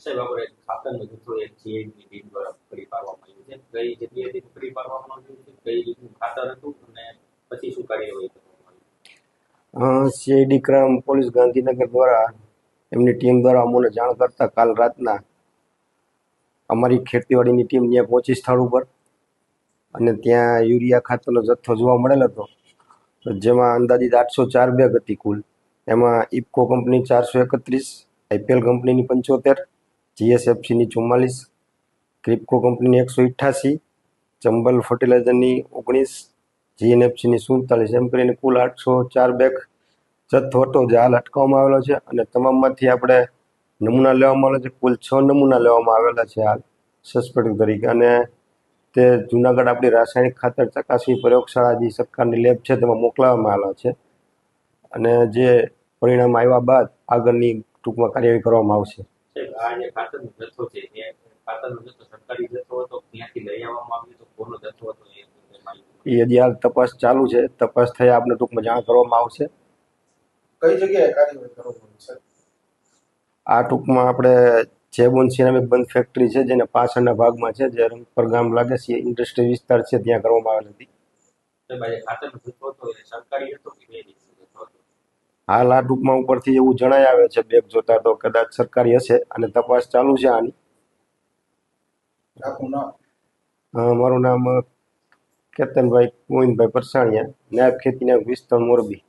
સાહેબ આપણે ખાતરનો જથ્થો એક જીએની ટીમ દ્વારા પકડી પાડવામાં આવ્યું છે. કઈ જગ્યાએથી પકડી પાડવામાં આવ્યું છે, કઈ રીતનું ખાતર હતું અને પછી શું કાર્યવાહી કરવામાં આવી? સીઆઈડી ક્રાઇમ પોલીસ ગાંધીનગર દ્વારા એમની ટીમ દ્વારા અમને જાણ કરતા કાલ રાતના અમારી ખેતીવાડીની ટીમ ત્યાં પહોંચી સ્થળ ઉપર અને ત્યાં યુરિયા ખાતરનો જથ્થો જોવા મળેલ હતો, જેમાં અંદાજિત 804 બેગ હતી કુલ. એમાં ઇફકો કંપની 431, આઈપીએલ કંપનીની 75, જીએસએફસીની 44, ક્રિપ્કો કંપનીની 188, ચંબલ ફર્ટિલાઇઝરની 19, જીએનએફસીની 47, એમ કરીને કુલ 804 બેગ જથ્થો હતો જે હાલ અટકાવવામાં આવેલો છે. અને તમામમાંથી આપણે નમૂના લેવામાં આવેલા છે. કુલ 6 નમૂના લેવામાં આવેલા છે હાલ સસ્પેક્ટ તરીકે. અને તે જુનાગઢ આપણી રાસાયણિક ખાતર ચકાસણી પ્રયોગશાળા જે સરકારની લેબ છે તેમાં મોકલાવવામાં આવેલા છે. અને જે પરિણામ આવ્યા બાદ આગળની ટૂંકમાં કાર્યવાહી કરવામાં આવશે. આ જે ખાતરનો જથ્થો છે એ ખાતરનો જથ્થો સરકારી જથ્થો હતો, ત્યાંથી લઈ આવવામાં આવ્યો તો કોનો જથ્થો હતો એ હજી હાલ તપાસ ચાલુ છે. તપાસ થયા આપને ટૂંકમાં જાણ કરવામાં આવશે. કઈ જગ્યાએ કાર્યવાહી કરવામાં આવશે? આ ટૂંકમાં આપણે જેબોન સિરામિક બંધ ફેક્ટરી છે જેને પાછળના ભાગમાં છે, જે રંગપર ગામ લાગે છે, ઇન્ડસ્ટ્રી વિસ્તાર છે, ત્યાં કરવામાં આવેલી હતી. ખાતરનો જથ્થો હતો એ સરકારી હતો કે કઈ રીતનો જથ્થો હતો? હાલ આ ટૂંકમાં ઉપરથી એવું જણાય આવે છે બેગ જોતા તો કદાચ સરકારી હશે અને તપાસ ચાલુ છે આની. આપનું નામ? મારું નામ કેતનભાઈ ગોવિંદભાઈ પરસાણીયા, નાયબ ખેતી નાયક વિસ્તાર મોરબી.